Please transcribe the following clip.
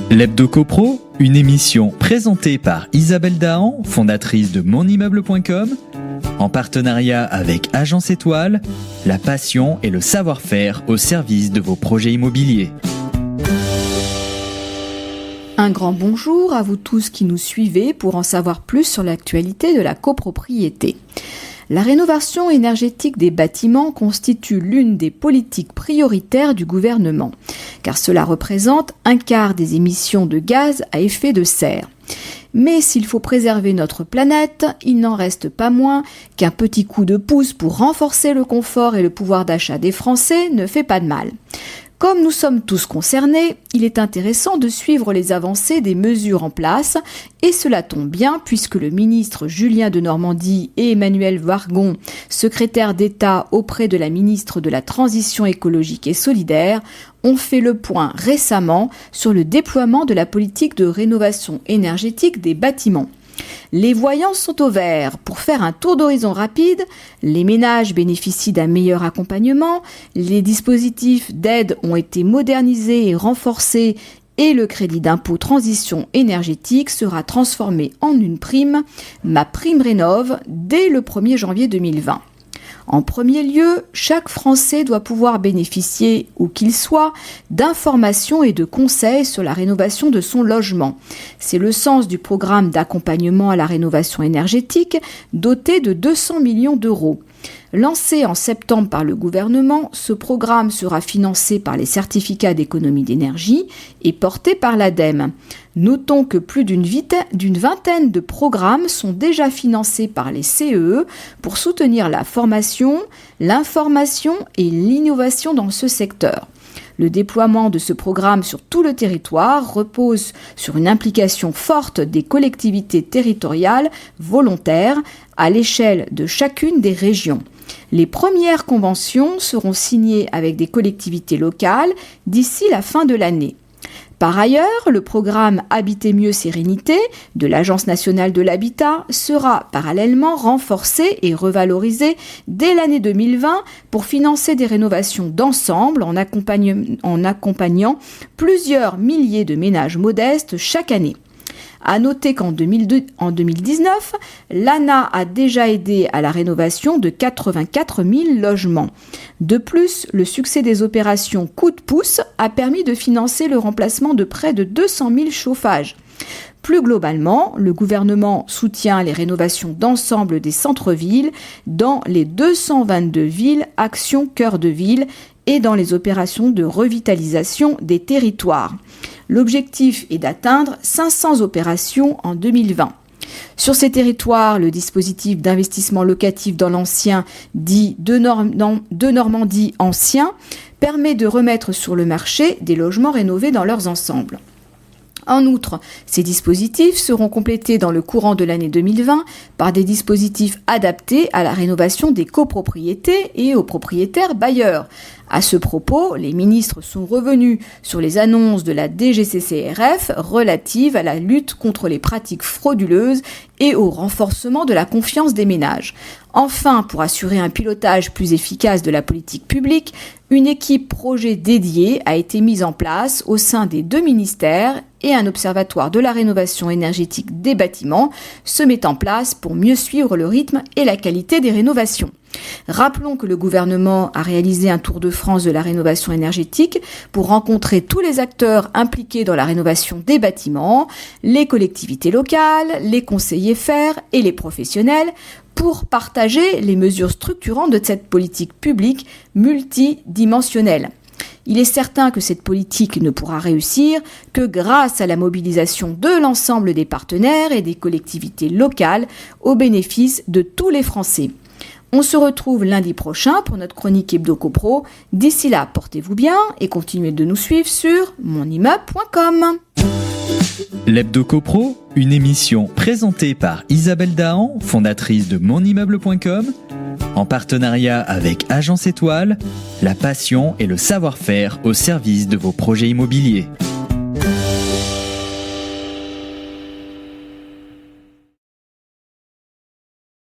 L'Hebdo CoPro, une émission présentée par Isabelle Dahan, fondatrice de monimmeuble.com, en partenariat avec Agence Étoile, la passion et le savoir-faire au service de vos projets immobiliers. Un grand bonjour à vous tous qui nous suivez pour en savoir plus sur l'actualité de la copropriété. La rénovation énergétique des bâtiments constitue l'une des politiques prioritaires du gouvernement, car cela représente un quart des émissions de gaz à effet de serre. Mais s'il faut préserver notre planète, il n'en reste pas moins qu'un petit coup de pouce pour renforcer le confort et le pouvoir d'achat des Français ne fait pas de mal. Comme nous sommes tous concernés, il est intéressant de suivre les avancées des mesures en place, et cela tombe bien puisque le ministre Julien Denormandie et Emmanuelle Wargon, secrétaire d'État auprès de la ministre de la Transition écologique et solidaire, ont fait le point récemment sur le déploiement de la politique de rénovation énergétique des bâtiments. Les voyants sont au vert. Pour faire un tour d'horizon rapide, les ménages bénéficient d'un meilleur accompagnement, les dispositifs d'aide ont été modernisés et renforcés et le crédit d'impôt transition énergétique sera transformé en une prime, MaPrimeRénov', dès le 1er janvier 2020. En premier lieu, chaque Français doit pouvoir bénéficier, où qu'il soit, d'informations et de conseils sur la rénovation de son logement. C'est le sens du programme d'accompagnement à la rénovation énergétique, doté de 200 millions d'euros. Lancé en septembre par le gouvernement, ce programme sera financé par les certificats d'économie d'énergie et porté par l'ADEME. Notons que plus d'une vingtaine de programmes sont déjà financés par les CEE pour soutenir la formation, l'information et l'innovation dans ce secteur. Le déploiement de ce programme sur tout le territoire repose sur une implication forte des collectivités territoriales volontaires à l'échelle de chacune des régions. Les premières conventions seront signées avec des collectivités locales d'ici la fin de l'année. Par ailleurs, le programme Habiter mieux sérénité de l'Agence nationale de l'habitat sera parallèlement renforcé et revalorisé dès l'année 2020 pour financer des rénovations d'ensemble en accompagnant plusieurs milliers de ménages modestes chaque année. À noter qu'en 2019, l'ANA a déjà aidé à la rénovation de 84 000 logements. De plus, le succès des opérations Coup de pouce a permis de financer le remplacement de près de 200 000 chauffages. Plus globalement, le gouvernement soutient les rénovations d'ensemble des centres-villes dans les 222 villes Action Cœur de Ville et dans les opérations de revitalisation des territoires. L'objectif est d'atteindre 500 opérations en 2020. Sur ces territoires, le dispositif d'investissement locatif dans l'ancien, dit de Normandie ancien, permet de remettre sur le marché des logements rénovés dans leurs ensembles. En outre, ces dispositifs seront complétés dans le courant de l'année 2020 par des dispositifs adaptés à la rénovation des copropriétés et aux propriétaires bailleurs. À ce propos, les ministres sont revenus sur les annonces de la DGCCRF relatives à la lutte contre les pratiques frauduleuses et au renforcement de la confiance des ménages. Enfin, pour assurer un pilotage plus efficace de la politique publique, une équipe projet dédiée a été mise en place au sein des deux ministères et un observatoire de la rénovation énergétique des bâtiments se met en place pour mieux suivre le rythme et la qualité des rénovations. Rappelons que le gouvernement a réalisé un tour de France de la rénovation énergétique pour rencontrer tous les acteurs impliqués dans la rénovation des bâtiments, les collectivités locales, les conseillers FR et les professionnels, pour partager les mesures structurantes de cette politique publique multidimensionnelle. Il est certain que cette politique ne pourra réussir que grâce à la mobilisation de l'ensemble des partenaires et des collectivités locales au bénéfice de tous les Français. On se retrouve lundi prochain pour notre chronique Hebdo CoPro. D'ici là, portez-vous bien et continuez de nous suivre sur monimmeuble.com. L'Hebdo CoPro, une émission présentée par Isabelle Dahan, fondatrice de monimmeuble.com, en partenariat avec Agence Étoile, la passion et le savoir-faire au service de vos projets immobiliers.